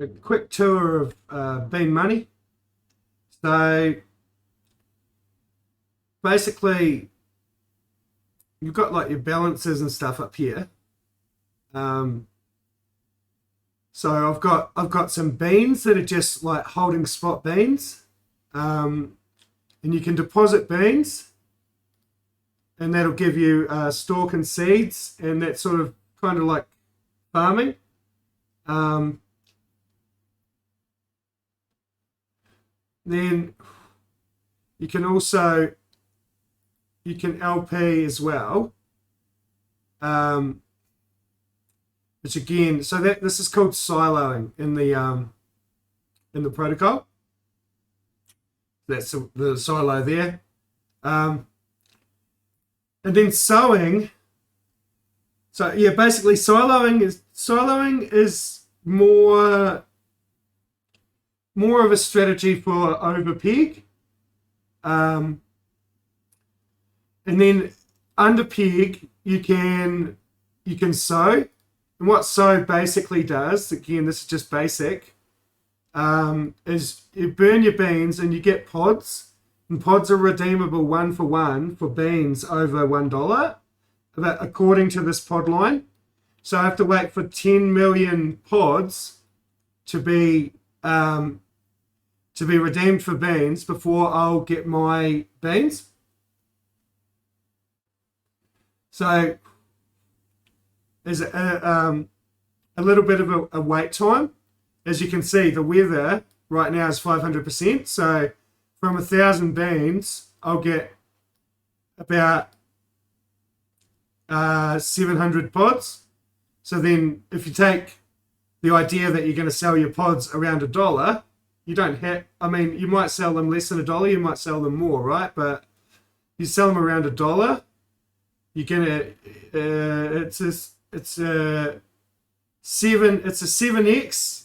a quick tour of Bean.Money. So basically, you've got like your balances and stuff up here. Um, so I've got some beans that are just like holding spot beans, and you can deposit beans, and that'll give you stalk and seeds, and that's sort of kind of like farming. Um, then you can also you can LP as well, um, which again, so that this is called siloing in the protocol. That's the silo there. Um, and then sowing. So yeah, basically siloing is more of a strategy for over peg. Um, and then under peg you can sow. And what sow basically does, again, this is just basic, is you burn your beans and you get pods. And pods are redeemable 1 for 1 for beans over $1, according to this pod line. So I have to wait for 10 million pods to be redeemed for beans before I'll get my beans. So there's a little bit of a wait time. As you can see, the weather right now is 500%. So from 1,000 beans, I'll get about 700 pods. So then if you take the idea that you're going to sell your pods around $1, you don't have, I mean, you might sell them less than $1, you might sell them more, right? But you sell them around $1, you're gonna, it's a 7x,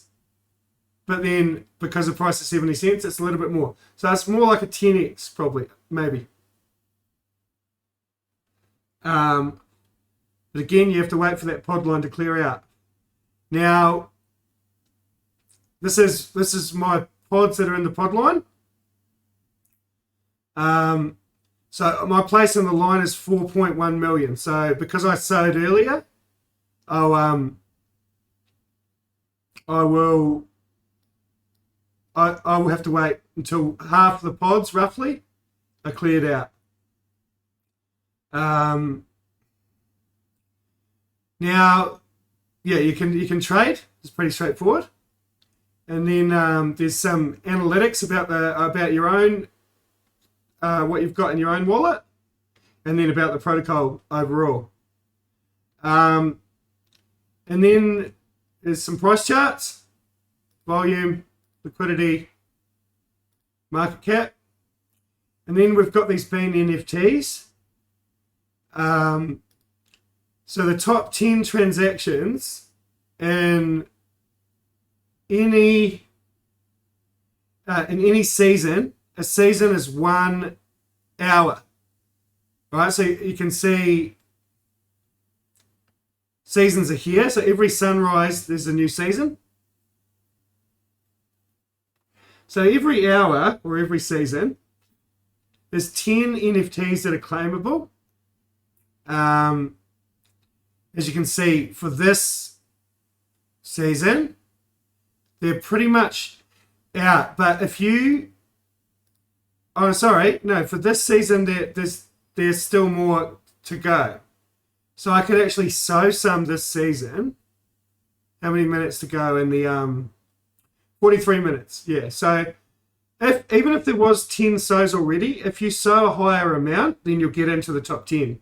but then because the price is 70 cents, it's a little bit more. So it's more like a 10x probably, maybe. But again, you have to wait for that pod line to clear out. Now, this is my pods that are in the pod line. So my place in the line is 4.1 million. So because I sowed earlier, I will I will have to wait until half the pods roughly are cleared out. Now, yeah, you can trade. It's pretty straightforward. And then there's some analytics about your own what you've got in your own wallet, and then about the protocol overall. Um, and then there's some price charts, volume, liquidity, market cap, and then we've got these Bean NFTs. So the top 10 transactions in any season. A season is 1 hour, right? So you can see seasons are here. So every sunrise, there's a new season. So every hour or every season, there's 10 NFTs that are claimable. As you can see, for this season, they're pretty much out. But if you, oh, sorry, no, for this season, there's still more to go. So I could actually sow some this season. How many minutes to go in the 43 minutes? Yeah. So even if there was 10 sows already, if you sow a higher amount, then you'll get into the top 10.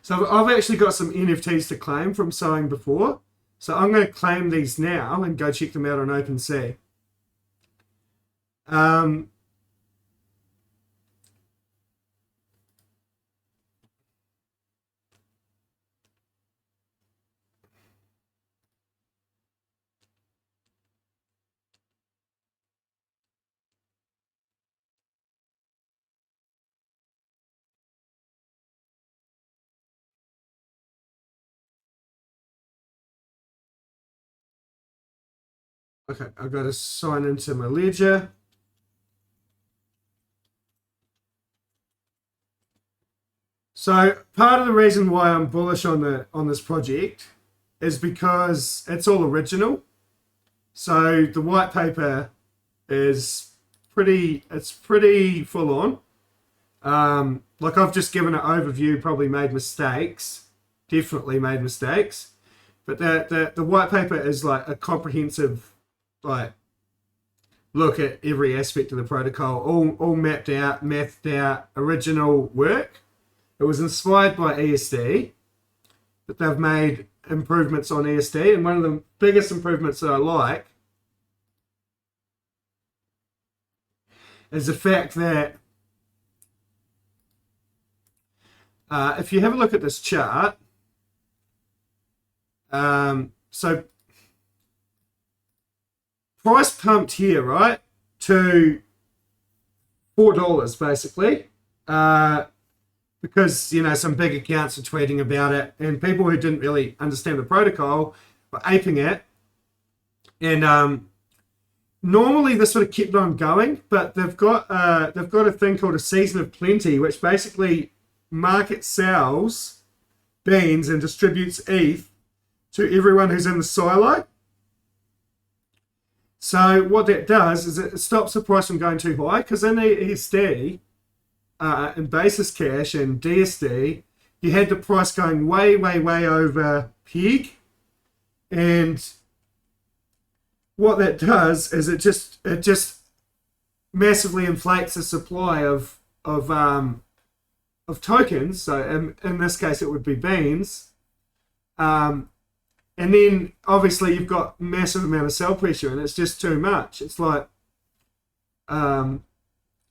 So I've actually got some NFTs to claim from sowing before. So I'm going to claim these now and go check them out on OpenSea. Okay, I've got to sign into my ledger. So part of the reason why I'm bullish on this project is because it's all original. So the white paper is pretty full on. Like I've just given an overview, probably made mistakes, definitely made mistakes, but the white paper is like a comprehensive like look at every aspect of the protocol, all mapped out, mathed out, original work. It was inspired by ESD, but they've made improvements on ESD, and one of the biggest improvements that I like is the fact that if you have a look at this chart, so price pumped here, right, to $4 basically, because, you know, some big accounts are tweeting about it, and people who didn't really understand the protocol were aping it. And normally this would have kept on going, but they've got a thing called a season of plenty, which basically market sells beans and distributes ETH to everyone who's in the silo. So what that does is it stops the price from going too high, because in the ESD, in basis cash and DSD, you had the price going way over peg, and what that does is it just massively inflates the supply of tokens. So in this case, it would be beans, and then obviously you've got massive amount of sell pressure, and it's just too much. It's like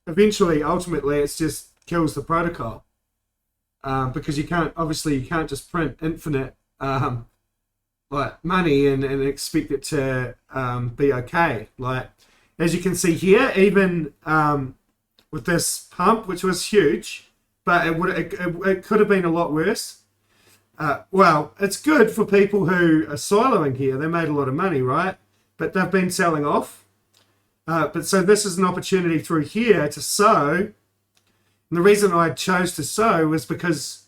eventually, ultimately, it just kills the protocol, because you can't just print infinite like money and expect it to be okay. Like as you can see here, even with this pump, which was huge, but it could have been a lot worse. Well, it's good for people who are siloing here. They made a lot of money, right? But they've been selling off. But so this is an opportunity through here to sow. And the reason I chose to sow was because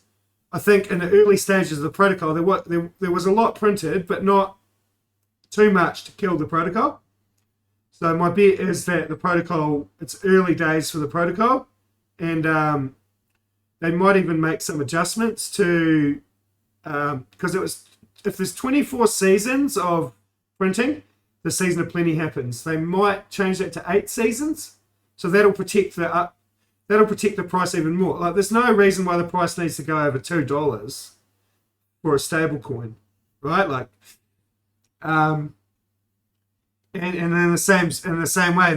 I think in the early stages of the protocol, there was a lot printed, but not too much to kill the protocol. So my bet is that the protocol, it's early days for the protocol, and they might even make some adjustments to, because if there's 24 seasons of printing, the season of plenty happens. They might change that to 8 seasons, so that'll protect the price even more. Like there's no reason why the price needs to go over $2 for a stable coin, right? Like, and in the same way,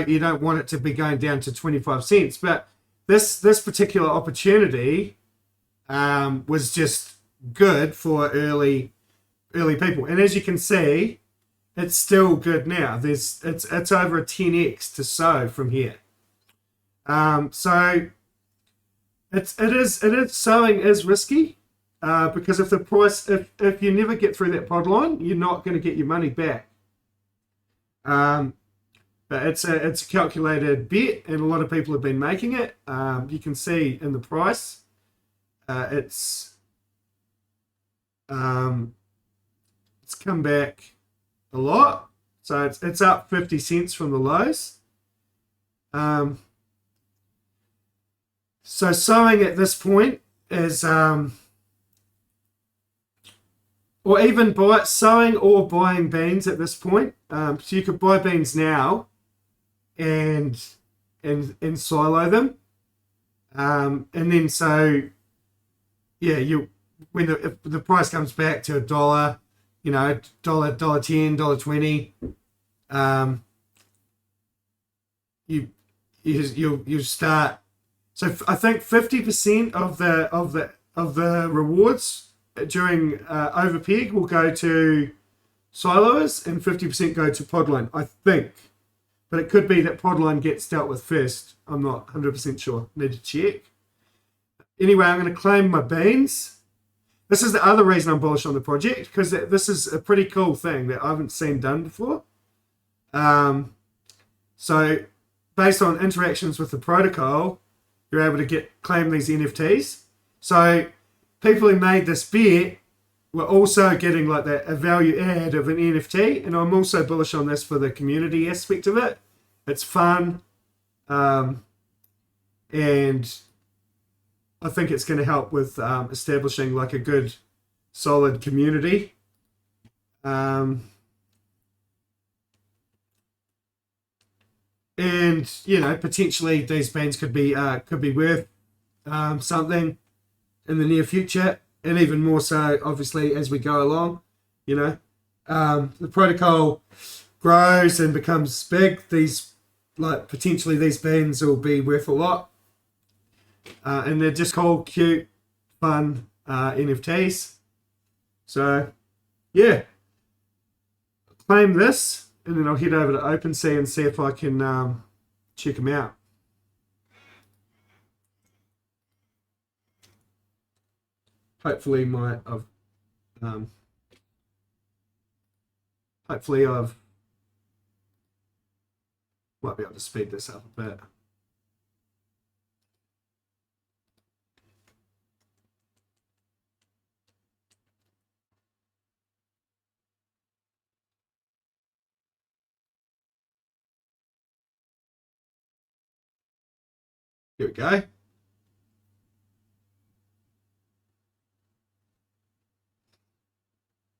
you don't want it to be going down to 25 cents. But this particular opportunity was just good for early people, and as you can see, it's still good now. It's over a 10x to sow from here. So it is sowing is risky, because if the price if you never get through that pod line, you're not going to get your money back. But it's a calculated bet, and a lot of people have been making it. You can see in the price, it's come back a lot, so it's up 50 cents from the lows. So sowing at this point is, or even sowing or buying beans at this point. So you could buy beans now and silo them, and then so yeah, when if the price comes back to $1, you know, $1, $1.10, $1.20, you start. So I think 50% of the rewards during over peg will go to silos, and 50% go to podline, I think. But it could be that podline gets dealt with first. I'm not 100% sure. Need to check. Anyway, I'm going to claim my beans. This is the other reason I'm bullish on the project, because this is a pretty cool thing that I haven't seen done before. So based on interactions with the protocol, you're able to claim these NFTs. So people who made this bet were also getting like a value add of an NFT, and I'm also bullish on this for the community aspect of it. It's fun, and I think it's going to help with establishing like a good, solid community. And potentially these bands could be worth something in the near future, and even more so obviously as we go along. The protocol grows and becomes big, potentially these bands will be worth a lot, and they're just cool, cute, fun NFTs. So yeah, claim this. And then I'll head over to OpenSea and see if I can check them out. Hopefully I've might be able to speed this up a bit. Here we go.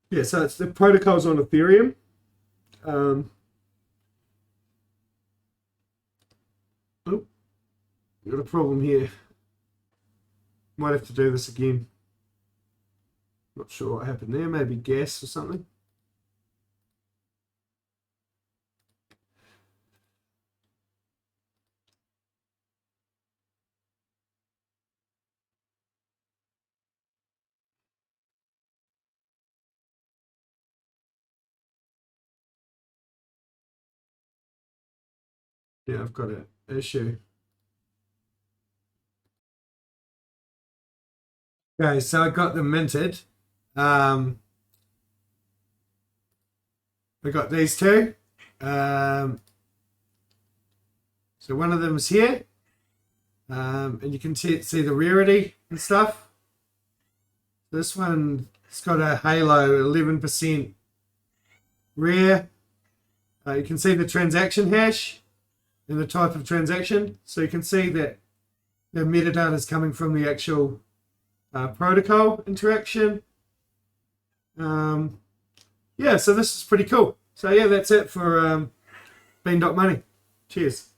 Yeah, so it's the protocols on Ethereum. Oh, got a problem here. Might have to do this again. Not sure what happened there. Maybe gas or something. Yeah, I've got an issue. Okay, so I got them minted. I got these two. So one of them is here. And you can see the rarity and stuff. This one, it's got a halo 11% rare. You can see the transaction hash and the type of transaction. So you can see that the metadata is coming from the actual protocol interaction. Yeah, so this is pretty cool. So yeah, that's it for Bean.Money. Cheers.